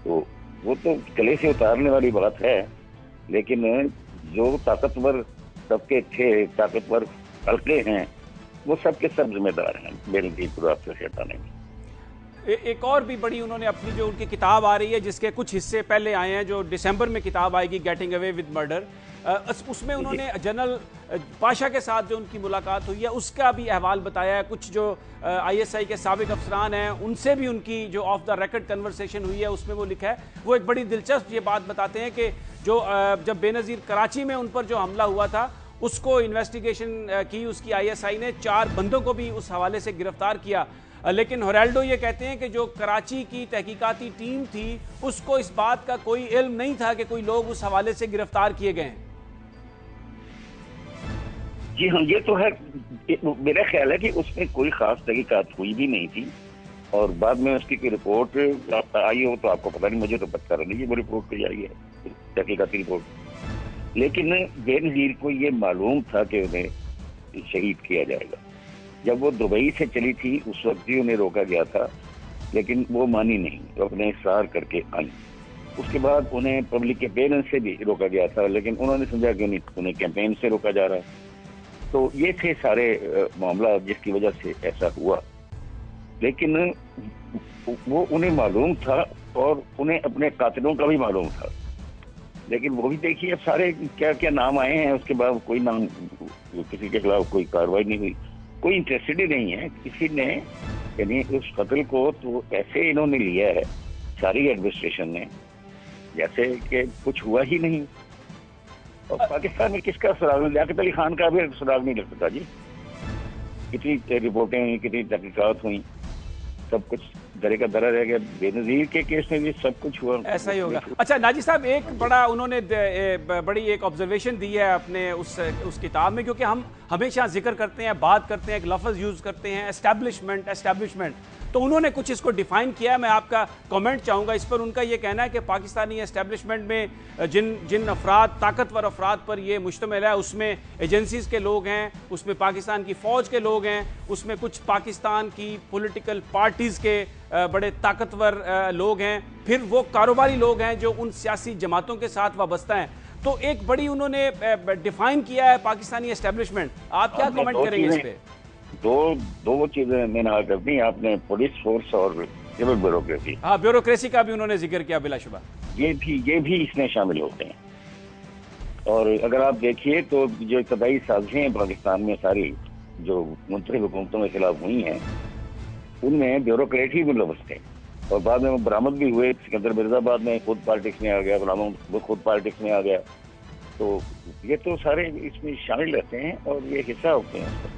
Speaker 4: तो वो तो गले से उतारने वाली बात है, लेकिन जो ताकतवर तबके थे, ताकतवर हल्के हैं, वो सबके सब जिम्मेदार हैं बेनज़ीर को रास्ते से हटाने में।
Speaker 1: एक और भी बड़ी उन्होंने अपनी जो उनकी किताब आ रही है, जिसके कुछ हिस्से पहले आए हैं, जो दिसंबर में किताब आएगी, गेटिंग अवे विद मर्डर, उसमें उन्होंने जनरल पाशा के साथ जो उनकी मुलाकात हुई है उसका भी अहवाल बताया है। कुछ जो ISI के साबिक अफसरान हैं उनसे भी उनकी जो ऑफ द रिकॉर्ड कन्वर्सेशन हुई है उसमें वो लिखा है। वो एक बड़ी दिलचस्प ये बात बताते हैं कि जो जब बेनज़ीर कराची में उन पर जो हमला हुआ था उसको इन्वेस्टिगेशन की उसकी ISI ने 4 बंदों को भी उस हवाले से गिरफ्तार किया, लेकिन हेराल्डो ये कहते हैं कि जो कराची की तहकीकाती टीम थी उसको इस बात का कोई इल्म नहीं था कि कोई लोग उस हवाले से गिरफ्तार किए गए हैं।
Speaker 4: जी हाँ, ये तो है। मेरा ख्याल है कि उसमें कोई खास तहकीकात हुई भी नहीं थी, और बाद में उसकी कोई रिपोर्ट आई हो तो आपको पता नहीं, मुझे तो पता नहीं है वो रिपोर्ट कोई आई है, तहकीकाती रिपोर्ट। लेकिन बेनज़ीर को ये मालूम था कि उन्हें शहीद किया जाएगा। जब वो दुबई से चली थी उस वक्त भी उन्हें रोका गया था, लेकिन वो मानी नहीं, वो अपने इस्रार करके आई। उसके बाद उन्हें पब्लिक कैंपेन से भी रोका गया था, लेकिन उन्होंने समझा कि उन्हें कैंपेन से रोका जा रहा है। तो ये थे सारे मामला जिसकी वजह से ऐसा हुआ। लेकिन वो उन्हें मालूम था और उन्हें अपने कातिलों का भी मालूम था, लेकिन वो भी देखिए अब सारे क्या क्या नाम आए हैं, उसके बाद कोई नाम, किसी के खिलाफ कोई कार्रवाई नहीं हुई, कोई इंटरेस्टेड ही नहीं है किसी ने। यानी उस कत्ल को तो ऐसे इन्होंने लिया है सारी एडमिनिस्ट्रेशन ने, जैसे कि कुछ हुआ ही नहीं। और पाकिस्तान में किसका सुराग, लियाकत अली खान का भी सुराग नहीं लग सका जी। कितनी रिपोर्टें हुई, कितनी तहकीकात हुई, सब कुछ दरे का दरा रह गया। बेनज़ीर के केस में भी सब कुछ हुआ,
Speaker 1: ऐसा ही होगा। अच्छा नाजी साहब, एक बड़ा उन्होंने बड़ी एक ऑब्जर्वेशन दी है अपने उस किताब में, क्योंकि हम हमेशा जिक्र करते हैं, बात करते हैं, एक लफ्ज़ यूज़ करते हैं एस्टैब्लिशमेंट, तो उन्होंने कुछ इसको डिफाइन किया है। मैं आपका कमेंट चाहूँगा इस पर। उनका ये कहना है कि पाकिस्तानी एस्टैब्लिशमेंट में जिन अफराद, ताकतवर अफराद पर ये मुश्तमिल है, उसमें एजेंसीज़ के लोग हैं, उसमें पाकिस्तान की फ़ौज के लोग हैं, उसमें कुछ पाकिस्तान की पॉलिटिकल पार्टीज़ के बड़े ताकतवर लोग हैं, फिर वो कारोबारी लोग हैं जो उन सियासी जमातों के साथ वाबस्ता हैं। तो एक बड़ी उन्होंने डिफाइन किया है पाकिस्तानी एस्टैब्लिशमेंट। आप क्या कमेंट करेंगे इस पर?
Speaker 4: दो चीजें मैंने आज कर दी आपने, पुलिस फोर्स और सिविल ब्यूरोक्रेसी।
Speaker 1: हाँ, ब्यूरोक्रेसी का भी उन्होंने जिक्र किया बिलाशुबा।
Speaker 4: ये भी इसमें शामिल होते हैं। और अगर आप देखिए तो जो इब्तदाई साजिशें हैं पाकिस्तान में सारी जो मुंतखब हुकूमतों के खिलाफ हुई हैं, उनमें ब्यूरोक्रेट ही मुलव्वस थे, और बाद में वो बरामद भी हुए। सिकंदर मिर्जाबाद में खुद पॉलिटिक्स में आ गया, गुलाम वो खुद पॉलिटिक्स में आ गया। तो ये तो सारे इसमें शामिल रहते हैं और ये हिस्सा होते हैं उसका।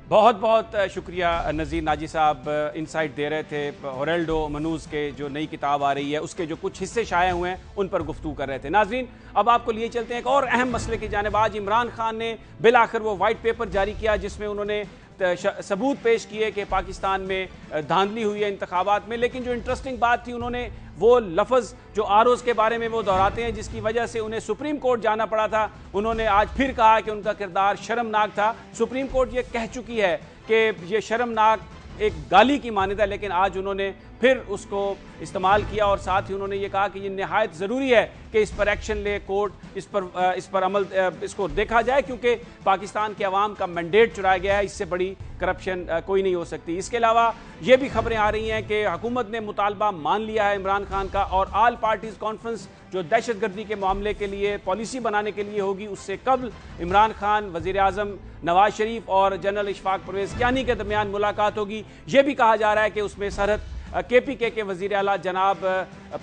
Speaker 1: बहुत बहुत शुक्रिया नज़ीर नाजी साहब, इंसाइट दे रहे थे। होरेल्डो मनूज के जो नई किताब आ रही है उसके जो कुछ हिस्से शाये हुए हैं उन पर गुफ्तगू कर रहे थे। नाजरीन, अब आपको लिए चलते हैं एक और अहम मसले की जानिब। आज इमरान खान ने बिल आखिर वो वाइट पेपर जारी किया जिसमें उन्होंने सबूत पेश किए कि पाकिस्तान में धांधली हुई है इंतखाबात में। लेकिन जो इंटरेस्टिंग बात थी, उन्होंने वो लफ्ज़ जो आरोज के बारे में वो दोहराते हैं जिसकी वजह से उन्हें सुप्रीम कोर्ट जाना पड़ा था। उन्होंने आज फिर कहा कि उनका किरदार शर्मनाक था। सुप्रीम कोर्ट ये कह चुकी है कि ये शर्मनाक एक गाली की मान्यता है, लेकिन आज उन्होंने फिर उसको इस्तेमाल किया और साथ ही उन्होंने ये कहा कि ये निहायत ज़रूरी है कि इस पर एक्शन ले कोर्ट, इस पर अमल, इसको देखा जाए क्योंकि पाकिस्तान के अवाम का मैंडेट चुराया गया है। इससे बड़ी करप्शन कोई नहीं हो सकती। इसके अलावा ये भी खबरें आ रही हैं कि हुकूमत ने मुतालबा मान लिया है इमरान खान का और आल पार्टीज़ कॉन्फ्रेंस जो दहशतगर्दी के मामले के लिए पॉलिसी बनाने के लिए होगी, उससे कबल इमरान खान, वज़ीर आज़म नवाज शरीफ और जनरल इशफाक परवेज़ कियानी के दरमियान मुलाकात होगी। ये भी कहा जा रहा है कि उसमें सरहद KPK के वज़ीर आला जनाब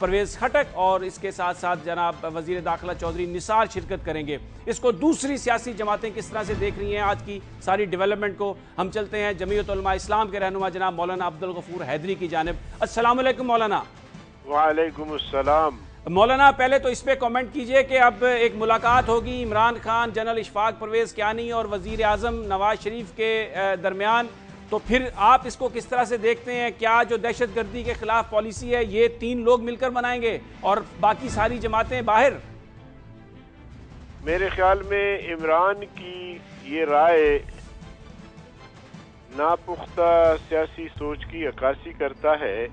Speaker 1: परवेज़ खटक और इसके साथ साथ जनाब वज़ीर दाखिला चौधरी निसार शिरकत करेंगे। इसको दूसरी सियासी जमातें किस तरह से देख रही हैं आज की सारी डेवलपमेंट को, हम चलते हैं जमीयत उलमा इस्लाम के रहनुमा जनाब मौलाना अब्दुल गफूर हैदरी की जानिब। अस्सलाम वालेकुम मौलाना।
Speaker 5: वालेकुम अस्सलाम।
Speaker 1: मौलाना, पहले तो इस पे कमेंट कीजिए कि अब एक मुलाकात होगी इमरान खान, जनरल इशफाक परवेज़ कियानी और वज़ीर आज़म नवाज शरीफ के दरमियान, तो फिर आप इसको किस तरह से देखते हैं? क्या जो दहशतगर्दी के खिलाफ पॉलिसी है ये 3 लोग मिलकर बनाएंगे और बाकी सारी जमातें बाहर?
Speaker 5: मेरे ख्याल में इमरान की ये राय नापुख्ता सियासी सोच की अक्कासी करता है,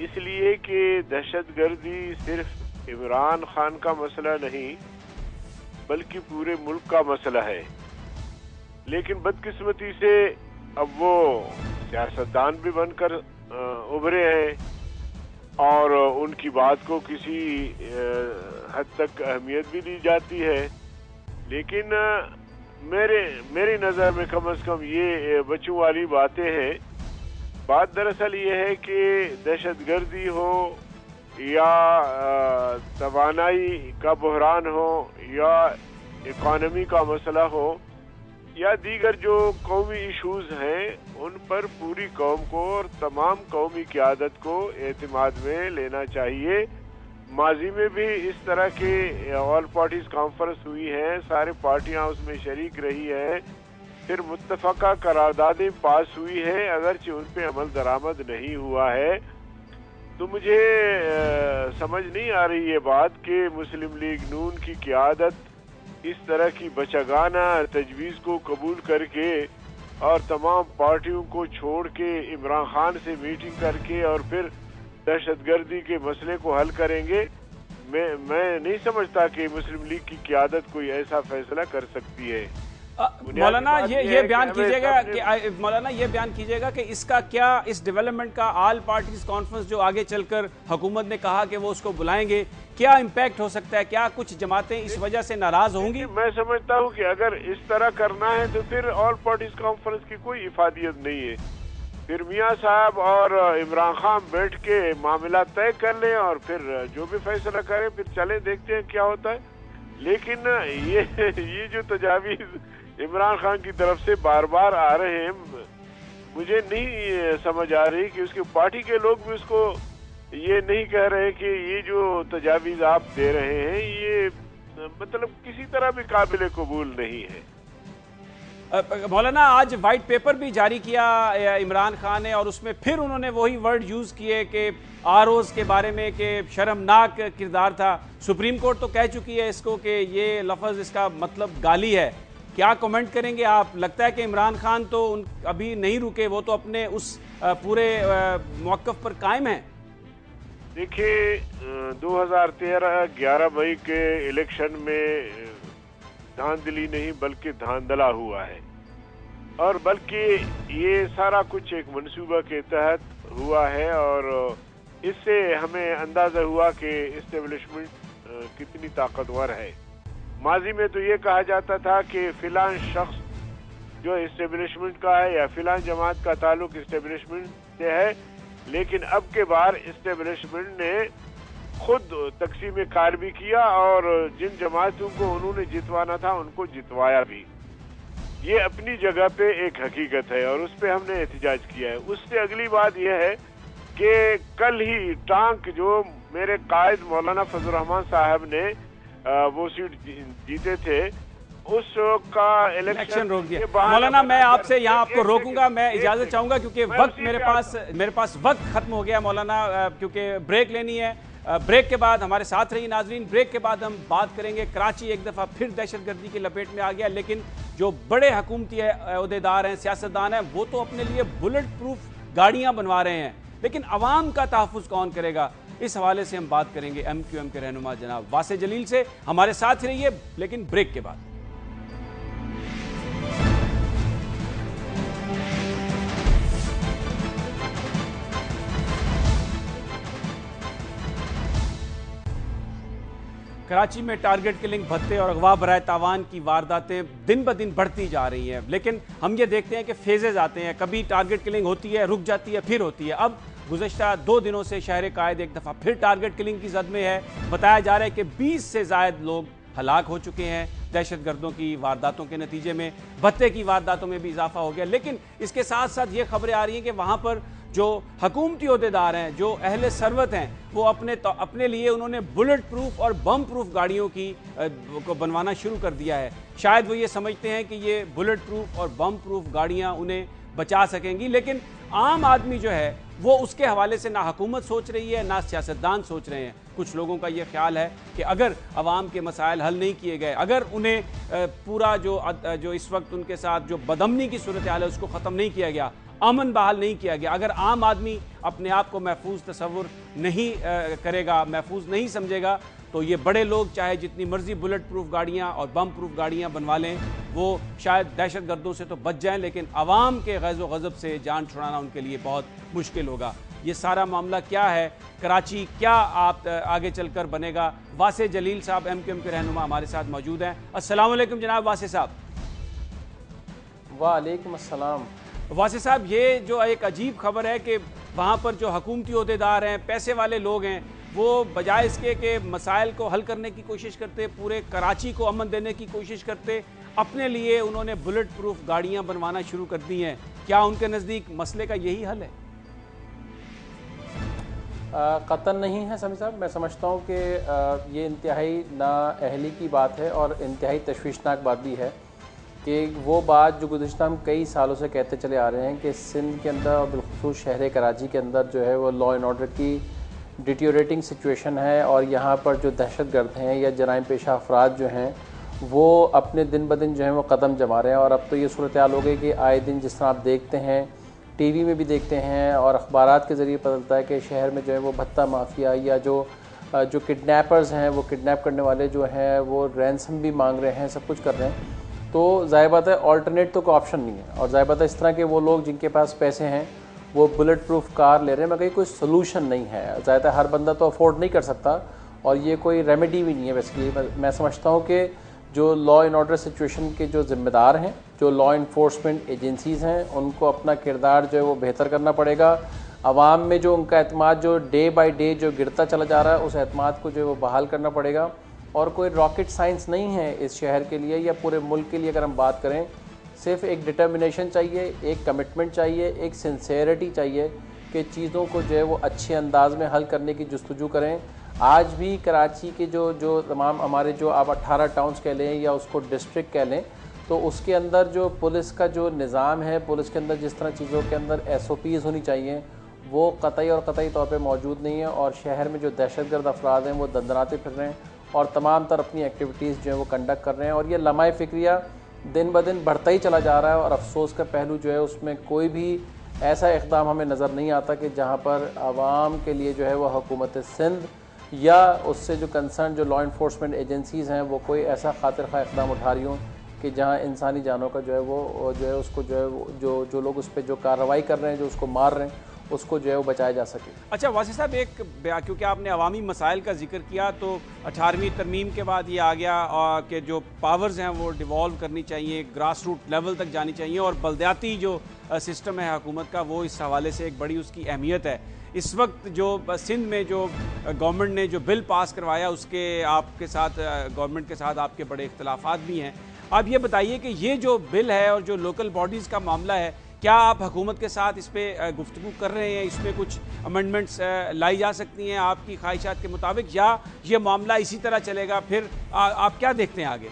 Speaker 5: इसलिए कि दहशतगर्दी सिर्फ इमरान खान का मसला नहीं बल्कि पूरे मुल्क का मसला है। लेकिन बदकिस्मती से अब वो सियासतदान भी बनकर उभरे हैं और उनकी बात को किसी हद तक अहमियत भी दी जाती है। लेकिन मेरी नज़र में कम से कम ये बच्चों वाली बातें हैं। बात दरअसल ये है कि दहशतगर्दी हो या तवानाई का बहरान हो या इकॉनमी का मसला हो या दीगर जो कौमी इशूज हैं, उन पर पूरी कौम को और तमाम कौमी क़यादत को एतमाद में लेना चाहिए। माजी में भी इस तरह के ऑल पार्टीज कॉन्फ्रेंस हुई है, सारी पार्टियां उसमें शरीक रही है, फिर मुत्तफ़क़ा करारदादें पास हुई है, अगरचे उन पे अमल दरामद नहीं हुआ है। तो मुझे समझ नहीं आ रही ये बात कि मुस्लिम लीग नून की क़यादत इस तरह की बचगाना तजवीज़ को कबूल करके और तमाम पार्टियों को छोड़ के इमरान खान से मीटिंग करके और फिर दहशतगर्दी के मसले को हल करेंगे। मैं नहीं समझता कि मुस्लिम लीग की क़यादत कोई ऐसा फैसला कर सकती है।
Speaker 1: मौलाना ये बयान कीजिएगा कि मौलाना ये बयान कीजिएगा कि इसका क्या, इस डेवलपमेंट का आल पार्टीज कॉन्फ्रेंस जो आगे चलकर हुकूमत ने कहा कि वो उसको बुलाएंगे, क्या इम्पैक्ट हो सकता है? क्या कुछ जमातें इस वजह से नाराज होंगी?
Speaker 5: मैं समझता हूँ कि अगर इस तरह करना है तो फिर ऑल पार्टीज कॉन्फ्रेंस की कोई इफादियत नहीं है। फिर मियाँ साहब और इमरान खान बैठ के मामला तय कर लें और फिर जो भी फैसला करें, फिर चले देखते हैं क्या होता है। लेकिन ये जो तजावीज़ इमरान खान की तरफ से बार बार आ रहे हैं, मुझे नहीं समझ आ रही कि उसकी पार्टी के लोग भी उसको ये नहीं कह रहे कि ये जो तजावीज़ आप दे रहे हैं ये मतलब किसी तरह भी काबिल कबूल नहीं है।
Speaker 1: मौलाना, आज वाइट पेपर भी जारी किया इमरान खान ने और उसमें फिर उन्होंने वही वर्ड यूज़ किए कि आरोज के बारे में कि शर्मनाक किरदार था। सुप्रीम कोर्ट तो कह चुकी है इसको कि ये लफ्ज़, इसका मतलब गाली है। क्या कमेंट करेंगे आप? लगता है कि इमरान खान तो अभी नहीं रुके, वो तो अपने उस पूरे मौक़िफ़ पर कायम है?
Speaker 5: देखिए, 2013 11 मई के इलेक्शन में धांधली नहीं बल्कि धांधला हुआ है, और बल्कि ये सारा कुछ एक मंसूबा के तहत हुआ है और इससे हमें अंदाज़ा हुआ कि इस्टेब्लिशमेंट कितनी ताकतवर है। माजी में तो ये कहा जाता था कि फिलान शख्स जो इस्टेब्लिशमेंट का है या फिलान जमात का ताल्लुक इस्टेब्लिशमेंट से है, लेकिन अब के बार इस्टेब्लिशमेंट ने खुद तकसीम कार भी किया और जिन जमातों को उन्होंने जितवाना था उनको जितवाया भी। ये अपनी जगह पे एक हकीकत है और उस पर हमने एहतजाज किया है। उससे अगली बात यह है कि कल ही टांक जो मेरे कायद मौलाना फजल रहमान साहब ने वो सीट जीते थे, उस का
Speaker 1: इलेक्शन रोक दिया। मौलाना मैं आपसे यहाँ आपको रोकूंगा, मैं इजाजत चाहूंगा क्योंकि वक्त मेरे पास वक्त खत्म हो गया मौलाना, क्योंकि ब्रेक लेनी है। ब्रेक के बाद हमारे साथ रही नाजरीन। ब्रेक के बाद हम बात करेंगे, कराची एक दफ़ा फिर दहशतगर्दी की लपेट में आ गया, लेकिन जो बड़े हुकूमती अहदेदार हैं, सियासतदान हैं, वो तो अपने लिए बुलेट प्रूफ गाड़ियाँ बनवा रहे हैं, लेकिन अवाम का तहफ़्फ़ुज़ कौन करेगा? इस हवाले से हम बात करेंगे MQM के रहनुमा जनाब वासे जलील से। हमारे साथ रहिए, लेकिन ब्रेक के बाद। कराची में टारगेट किलिंग, भत्ते और अगवा बराए तावान की वारदातें दिन ब दिन बढ़ती जा रही हैं, लेकिन हम ये देखते हैं कि फेजेज आते हैं। कभी टारगेट किलिंग होती है, रुक जाती है, फिर होती है। अब गुज़श्ता 2 दिनों से शहर कायद एक दफ़ा फिर टारगेट किलिंग की जद में है। बताया जा रहा है कि 20 से ज़ायद लोग हलाक हो चुके हैं दहशतगर्दों की वारदातों के नतीजे में। भत्ते की वारदातों में भी इजाफा हो गया, लेकिन इसके साथ साथ ये खबरें आ रही हैं कि वहाँ पर जो हुकूमती ओहदेदार हैं, जो अहले सरवत हैं, वो अपने लिए उन्होंने बुलेट प्रूफ और बम प्रूफ गाड़ियों को बनवाना शुरू कर दिया है। शायद वो ये समझते हैं कि ये बुलेट प्रूफ और बम प्रूफ गाड़ियाँ उन्हें बचा सकेंगी, लेकिन आम आदमी जो है वो उसके हवाले से ना हुकूमत सोच रही है, ना सियासतदान सोच रहे हैं। कुछ लोगों का ये ख्याल है कि अगर अवाम के मसाइल हल नहीं किए गए, अगर उन्हें पूरा जो इस वक्त उनके साथ जो बदअमनी की सूरत हाल है उसको ख़त्म नहीं किया गया, अमन बहाल नहीं किया गया, अगर आम आदमी अपने आप को महफूज तस्वुर नहीं करेगा, महफूज नहीं समझेगा, तो ये बड़े लोग चाहे जितनी मर्जी बुलेट प्रूफ गाड़ियाँ और बम प्रूफ गाड़ियाँ बनवा लें, वो शायद दहशत गर्दों से तो बच जाएं, लेकिन अवाम के गैज़ो गज़ब से जान छुड़ाना उनके लिए बहुत मुश्किल होगा। ये सारा मामला क्या है, कराची क्या आप आगे चलकर बनेगा? वासे जलील साहब MQM के रहनुमा हमारे साथ मौजूद हैं। अस्सलाम वालेकुम जनाब वासे साहब।
Speaker 6: वालेकुम अस्सलाम।
Speaker 1: वासे साहब, ये जो एक अजीब खबर है कि वहाँ पर जो हुकूमती ओहदेदार हैं, पैसे वाले लोग हैं, वो बजाय इसके कि मसाइल को हल करने की कोशिश करते, पूरे कराची को अमन देने की कोशिश करते, अपने लिए उन्होंने बुलेट प्रूफ गाड़ियाँ बनवाना शुरू कर दी हैं। क्या उनके नज़दीक मसले का यही हल है?
Speaker 6: कतन नहीं है समी साहब। मैं समझता हूँ कि ये इंतहाई नाअहली की बात है और इंतहाई तशवीशनाक बात भी है कि वो बात जो गुज़श्ता हम कई सालों से कहते चले आ रहे हैं कि सिंध के अंदर और बिलखुसूस शहर कराची के अंदर जो है वो लॉ एंड ऑर्डर की डिटीरियोरेटिंग सिचुएशन है, और यहाँ पर जो दहशतगर्द हैं या जराइम पेशा अफराद जो हैं वो अपने दिन ब दिन जो है वो कदम जमा रहे हैं। और अब तो ये सूरत हाल हो गई कि आए दिन जिस तरह आप देखते हैं, टीवी में भी देखते हैं और अखबारात के ज़रिए पता चलता है कि शहर में जो है वो भत्ता माफिया या जो किडनैपर्स हैं, वो किडनैप करने वाले जो हैं वो रैंसम भी मांग रहे हैं, सब कुछ कर रहे हैं। तो ज़ाहिर बात है ऑल्टरनेट तो कोई ऑप्शन नहीं है, और ज़ाहिर बात है इस तरह के वो लोग जिनके पास पैसे हैं वो बुलेट प्रूफ कार ले रहे हैं, मगर कोई सोल्यूशन नहीं है। ज़ाहिर है हर बंदा तो अफोर्ड नहीं कर सकता और ये कोई रेमेडी भी नहीं है। बेसिकली मैं समझता हूँ कि जो लॉ एंड ऑर्डर सिचुएशन के जो ज़िम्मेदार हैं, जो लॉ इन्फोर्समेंट एजेंसीज़ हैं, उनको अपना किरदार जो है वो बेहतर करना पड़ेगा। आवाम में जो उनका एतमाद जो डे बाय डे जो गिरता चला जा रहा है, उस एतमाद को जो है वो बहाल करना पड़ेगा। और कोई रॉकेट साइंस नहीं है इस शहर के लिए या पूरे मुल्क के लिए। अगर हम बात करें, सिर्फ एक डिटर्मिनेशन चाहिए, एक कमिटमेंट चाहिए, एक सिंसेरिटी चाहिए कि चीज़ों को जो है वो अच्छे अंदाज में हल करने की जुस्तजू करें। आज भी कराची के जो तमाम हमारे जो आप 18 टाउन्स कह लें या उसको डिस्ट्रिक्ट कह लें, तो उसके अंदर जो पुलिस का जो निज़ाम है, पुलिस के अंदर जिस तरह चीज़ों के अंदर SOPs होनी चाहिए, वो कतई तौर पे मौजूद नहीं है। और शहर में जो दहशतगर्द अफराद हैं वो दंदनाते फिर रहे हैं और तमाम तरह अपनी एक्टिविटीज़ जो है वो कंडक्ट कर रहे हैं, और ये लम्हा फ़िक्रिया दिन ब दिन बढ़ता ही चला जा रहा है। और अफसोस का पहलू जो है उसमें कोई भी ऐसा इक़दाम हमें नज़र नहीं आता कि जहाँ पर आवाम के लिए जो है वो हुकूमत सिंध या उससे जो कंसर्न जो लॉ इन्फोर्समेंट एजेंसीज़ हैं वो कोई ऐसा खातिर खा इक़दाम उठा रही हों कि जहाँ इंसानी जानों का जो है वो जो है उसको जो है जो लोग उस पर जो कार्रवाई कर रहे हैं, जो उसको मार रहे हैं, उसको जो है वो बचाया जा सके।
Speaker 1: अच्छा वासी साहब, एक क्योंकि आपने अवामी मसाइल का जिक्र किया, तो 18वीं तरमीम के बाद ये आ गया कि जो पावर्स हैं वो डिवॉल्व करनी चाहिए, ग्रास रूट लेवल तक जानी चाहिए, और बलदियाती जो सिस्टम है हुकूमत का वो इस हवाले से एक बड़ी उसकी अहमियत है। इस वक्त जो सिंध में जो गवर्नमेंट ने जो बिल पास करवाया, उसके आपके साथ गवर्नमेंट के साथ आपके बड़े इख्तलाफात भी हैं। आप ये बताइए कि ये जो बिल है और जो लोकल बॉडीज़ का मामला है, क्या आप हुकूमत के साथ इस पर गुफ्तगू कर रहे हैं? इसमें कुछ अमेंडमेंट्स लाई जा सकती हैं आपकी ख्वाहिशात के मुताबिक, या ये मामला इसी तरह चलेगा? फिर आप क्या देखते हैं आगे?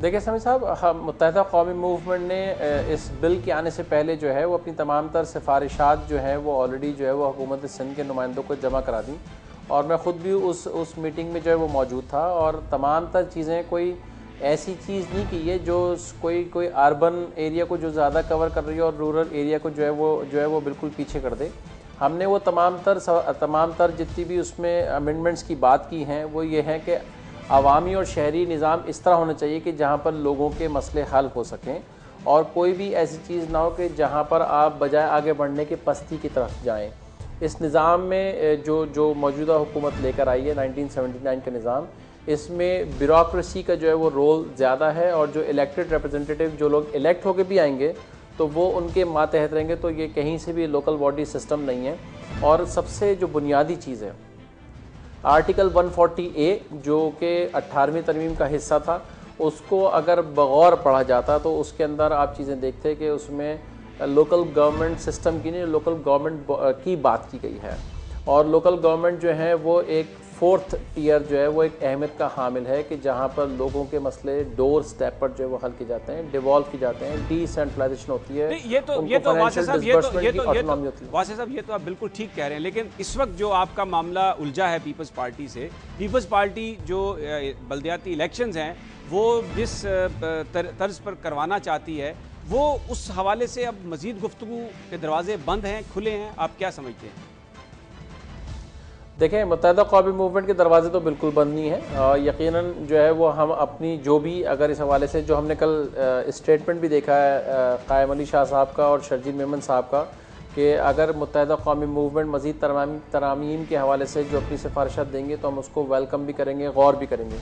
Speaker 6: देखिए समी साहब, मुत्तहिदा कौमी मूवमेंट ने इस बिल के आने से पहले जो है वो अपनी तमाम तर सिफारिशात जो है वो ऑलरेडी जो है वो हुकूमत सिंध के नुमाइंदों को जमा करा दी, और मैं ख़ुद भी उस मीटिंग में जो है वो मौजूद था। और तमाम तर चीज़ें, कोई ऐसी चीज़ नहीं की है जो कोई अर्बन एरिया को जो ज़्यादा कवर कर रही है और रूरल एरिया को जो है वो बिल्कुल पीछे कर दे। हमने वो तमाम तर जितनी भी उसमें अमेंडमेंट्स की बात की हैं वो ये है कि अवामी और शहरी निज़ाम इस तरह होना चाहिए कि जहाँ पर लोगों के मसले हल हो सकें, और कोई भी ऐसी चीज़ ना हो कि जहाँ पर आप बजाय आगे बढ़ने के पस्ती की तरफ जाएं। इस निज़ाम में जो मौजूदा हुकूमत लेकर आई है 1979 का निज़ाम, इसमें ब्यूरोक्रेसी का जो है वो रोल ज़्यादा है, और जो इलेक्टेड रिप्रेजेंटेटिव जो लोग इलेक्ट होकर भी आएंगे तो वो उनके मातहत रहेंगे, तो ये कहीं से भी लोकल बॉडी सिस्टम नहीं है। और सबसे जो बुनियादी चीज़ है, आर्टिकल 140A जो कि 18वीं तरमीम का हिस्सा था, उसको अगर बगौर पढ़ा जाता तो उसके अंदर आप चीज़ें देखते कि उसमें लोकल गवर्नमेंट सिस्टम की नहीं, लोकल गवर्नमेंट की बात की गई है। और लोकल गवर्नमेंट जो है वो एक 4th टियर जो है वो एक अहमियत का हामिल है कि जहाँ पर लोगों के मसले डोर स्टेप पर जो है वो हल किए जाते हैं, डिवॉल्व की जाते हैं, डिसेंट्रलाइजेशन होती है।
Speaker 1: ये तो वासे साहब, ये तो आप बिल्कुल ठीक कह रहे हैं, लेकिन इस वक्त जो आपका मामला उलझा है पीपल्स पार्टी से, पीपल्स पार्टी जो बल्दियाती इलेक्शंस हैं वो जिस तर्ज पर करवाना चाहती है, वो उस हवाले से अब मजीद गुफ्तगू के दरवाजे बंद हैं, खुले हैं? आप क्या समझते हैं?
Speaker 6: देखें, मुत्तहिदा कौमी मूवमेंट के दरवाजे तो बिल्कुल बंद नहीं है। यकीनन जो है वो हम अपनी जो भी, अगर इस हवाले से जो हमने कल स्टेटमेंट भी देखा है कायम अली शाह साहब का और शर्जील मेमन साहब का, कि अगर मुत्तहिदा कौमी मूवमेंट मज़ीद तरामीम के हवाले से जो अपनी सिफारिशात देंगे तो हम उसको वेलकम भी करेंगे, गौर भी करेंगे।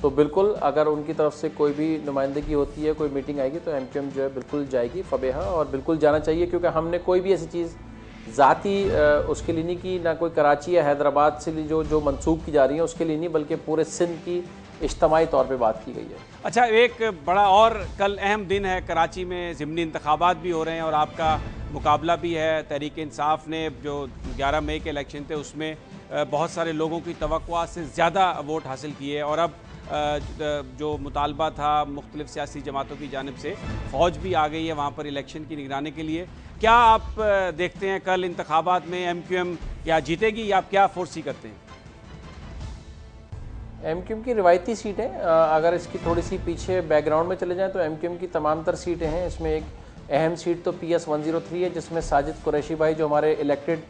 Speaker 6: तो बिल्कुल अगर उनकी तरफ से कोई भी नुमाइंदगी होती है, कोई मीटिंग आएगी, तो MQM जो है बिल्कुल जाएगी फबेहा, और बिल्कुल जाना चाहिए, क्योंकि हमने कोई भी ऐसी चीज़ ज़ाती उसके लिए नहीं की, ना कोई कराची या हैदराबाद से जो मंसूब की जा रही है उसके लिए नहीं, बल्कि पूरे सिंध की इज्तमाही तौर पे बात की गई है।
Speaker 1: अच्छा, एक बड़ा और कल अहम दिन है, कराची में ज़िमनी इंतखाबात भी हो रहे हैं और आपका मुकाबला भी है। तहरीक इंसाफ ने जो 11 मई के इलेक्शन थे उसमें बहुत सारे लोगों की तवक्कुआत से ज़्यादा वोट हासिल किए, और अब जो मुतालबा था मुख्तलिफ सियासी जमातों की जानिब से, फ़ौज भी आ गई है वहाँ पर इलेक्शन की निगरानी के लिए। क्या आप देखते हैं कल इंतखाबात में MQM क्या जीतेगी, या आप क्या फोर्सी करते हैं?
Speaker 6: MQM की रिवायती सीटें, अगर इसकी थोड़ी सी पीछे बैकग्राउंड में चले जाएं तो MQM की तमाम तर सीटें हैं। इसमें एक अहम सीट तो PS 103 है, जिसमें साजिद कुरैशी भाई जो हमारे इलेक्टेड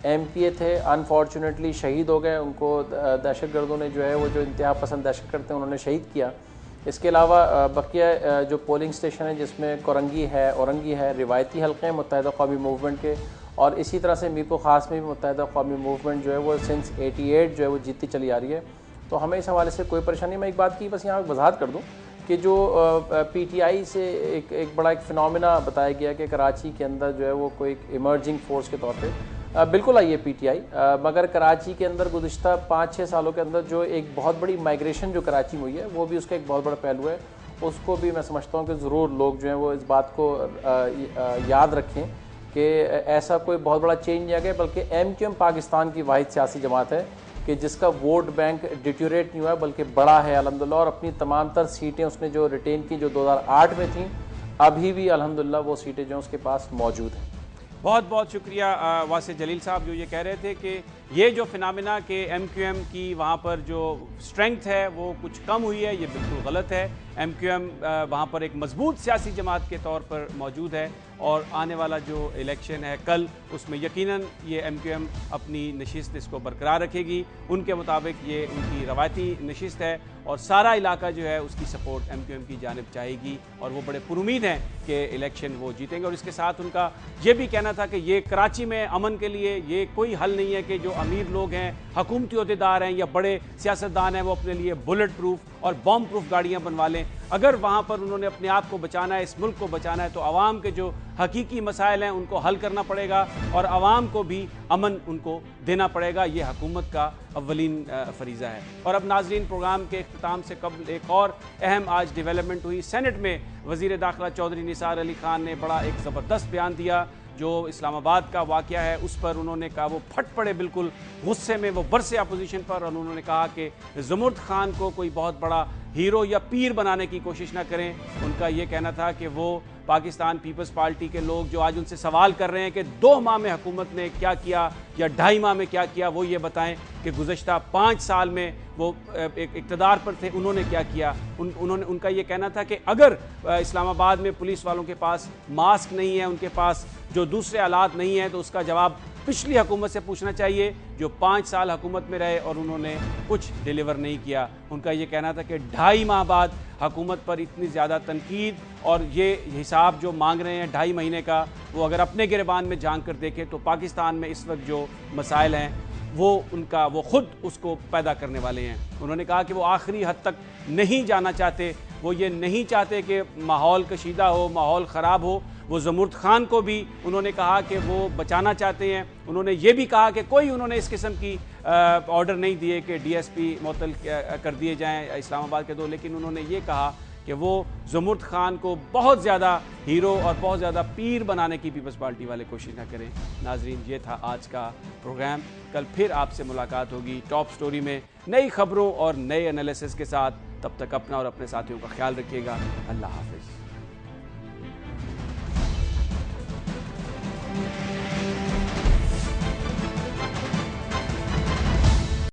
Speaker 6: MPA थे, अनफॉर्चुनेटली शहीद हो गए। उनको दहशतगर्दों ने जो है वो जो इंतहा पसंद दहशत करते हैं उन्होंने शहीद किया। इसके अलावा बकिया जो पोलिंग स्टेशन है जिसमें कोरंगी है, औरंगी है, रिवायती हल्के हैं मुत्तहिदा कौमी मूवमेंट के, और इसी तरह से मीरपुर ख़ास में भी मुत्तहिदा कौमी मूवमेंट जो है वो सिंस 88 जो है वो जीतती चली आ रही है। तो हमें इस हवाले से कोई परेशानी। मैं एक बात की बस यहाँ वजाहत कर दूँ कि जो PTI से एक बड़ा एक फिनोमिना बताया गया कि कराची के अंदर जो है वो कोई एक इमर्जिंग फोर्स के तौर पे बिल्कुल आई है PTI, मगर कराची के अंदर गुज़िश्ता 5-6 सालों के अंदर जो एक बहुत बड़ी माइग्रेशन जो कराची में हुई है वो भी उसका एक बहुत बड़ा पहलू है। उसको भी मैं समझता हूँ कि ज़रूर लोग जो हैं वो इस बात को याद रखें कि ऐसा कोई बहुत बड़ा चेंज नहीं आ गया, बल्कि MQM पाकिस्तान की वाहिद सियासी जमात है कि जिसका वोट बैंक डिटोरेट नहीं हुआ बल्कि बड़ा है अल्हम्दुलिल्लाह, और अपनी तमाम तर सीटें उसने जो रिटेन की जो 2008 में थी, अभी भी अल्हम्दुलिल्लाह वो सीटें जो उसके पास मौजूद हैं।
Speaker 1: बहुत बहुत शुक्रिया वासे जलील साहब, जो ये कह रहे थे कि ये जो फिनामिना के MQM की वहाँ पर जो स्ट्रेंथ है वो कुछ कम हुई है, ये बिल्कुल गलत है। MQM वहाँ पर एक मजबूत सियासी जमात के तौर पर मौजूद है, और आने वाला जो इलेक्शन है कल, उसमें यकीनन ये MQM अपनी नशिस्त इसको बरकरार रखेगी। उनके मुताबिक ये उनकी रवायती नशिस्त है और सारा इलाका जो है उसकी सपोर्ट MQM की जानिब चाहेगी, और वो बड़े पुरुमीद हैं कि इलेक्शन वो जीतेंगे। और इसके साथ उनका ये भी कहना था कि ये कराची में अमन के लिए ये कोई हल नहीं है कि जो अमीर लोग हैं, हुकूमती अहदेदार हैं या बड़े सियासतदान हैं, वो अपने लिए बुलेट प्रूफ और बॉम्ब प्रूफ गाड़ियाँ बनवा लें। अगर वहाँ पर उन्होंने अपने आप को बचाना है, इस मुल्क को बचाना है, तो आवाम के जो हकीकी मसाइल हैं उनको हल करना पड़ेगा और आवाम को भी अमन उनको देना पड़ेगा। ये हुकूमत का अव्वलीन फरीज़ा है। और अब नाजरीन, प्रोग्राम के इख्तिताम से कबल एक और अहम आज डेवलपमेंट हुई। सेनेट में वज़ीर दाखिला चौधरी निसार अली खान ने बड़ा एक ज़बरदस्त बयान दिया। जो इस्लामाबाद का वाक़या है उस पर उन्होंने कहा, वो फट पड़े बिल्कुल गुस्से में, वो बरसे अपोजिशन पर, और उन्होंने कहा कि ज़मुर्द खान को कोई बहुत बड़ा हीरो या पीर बनाने की कोशिश ना करें। उनका ये कहना था कि वो पाकिस्तान पीपल्स पार्टी के लोग जो आज उनसे सवाल कर रहे हैं कि 2 माह में हुकूमत ने क्या किया या 2.5 माह में क्या किया, वो ये बताएं कि गुज़श्ता 5 साल में वो एक इक़्तिदार पर थे, उन्होंने क्या किया। उनका ये कहना था कि अगर इस्लामाबाद में पुलिस वालों के पास मास्क नहीं है, उनके पास जो दूसरे आलात नहीं हैं, तो उसका जवाब पिछली हुकूमत से पूछना चाहिए जो 5 साल हुकूमत में रहे और उन्होंने कुछ डिलीवर नहीं किया। उनका ये कहना था कि 2.5 माह बाद हुकूमत पर इतनी ज़्यादा तनकीद और ये हिसाब जो मांग रहे हैं 2.5 महीने का, वो अगर अपने गिरबान में झांक कर देखें तो पाकिस्तान में इस वक्त जो मसाइल हैं वो खुद उसको पैदा करने वाले हैं। उन्होंने कहा कि वो आखिरी हद तक नहीं जाना चाहते, वो ये नहीं चाहते कि माहौल कशीदा हो, माहौल ख़राब हो। वो ज़मुर्द खान को भी उन्होंने कहा कि वो बचाना चाहते हैं। उन्होंने ये भी कहा कि कोई उन्होंने इस किस्म की ऑर्डर नहीं दिए कि DSP मुअत्तल कर दिए जाएं इस्लामाबाद के 2, लेकिन उन्होंने ये कहा कि वो ज़मुर्द खान को बहुत ज़्यादा हीरो और बहुत ज़्यादा पीर बनाने की पीपल्स पार्टी वाले कोशिश ना करें। नाजरीन, ये था आज का प्रोग्राम। कल फिर आपसे मुलाकात होगी टॉप स्टोरी में नई खबरों और नए एनालिसिस के साथ। तब तक अपना और अपने साथियों का ख्याल रखिएगा। अल्लाह हाफ़िज़।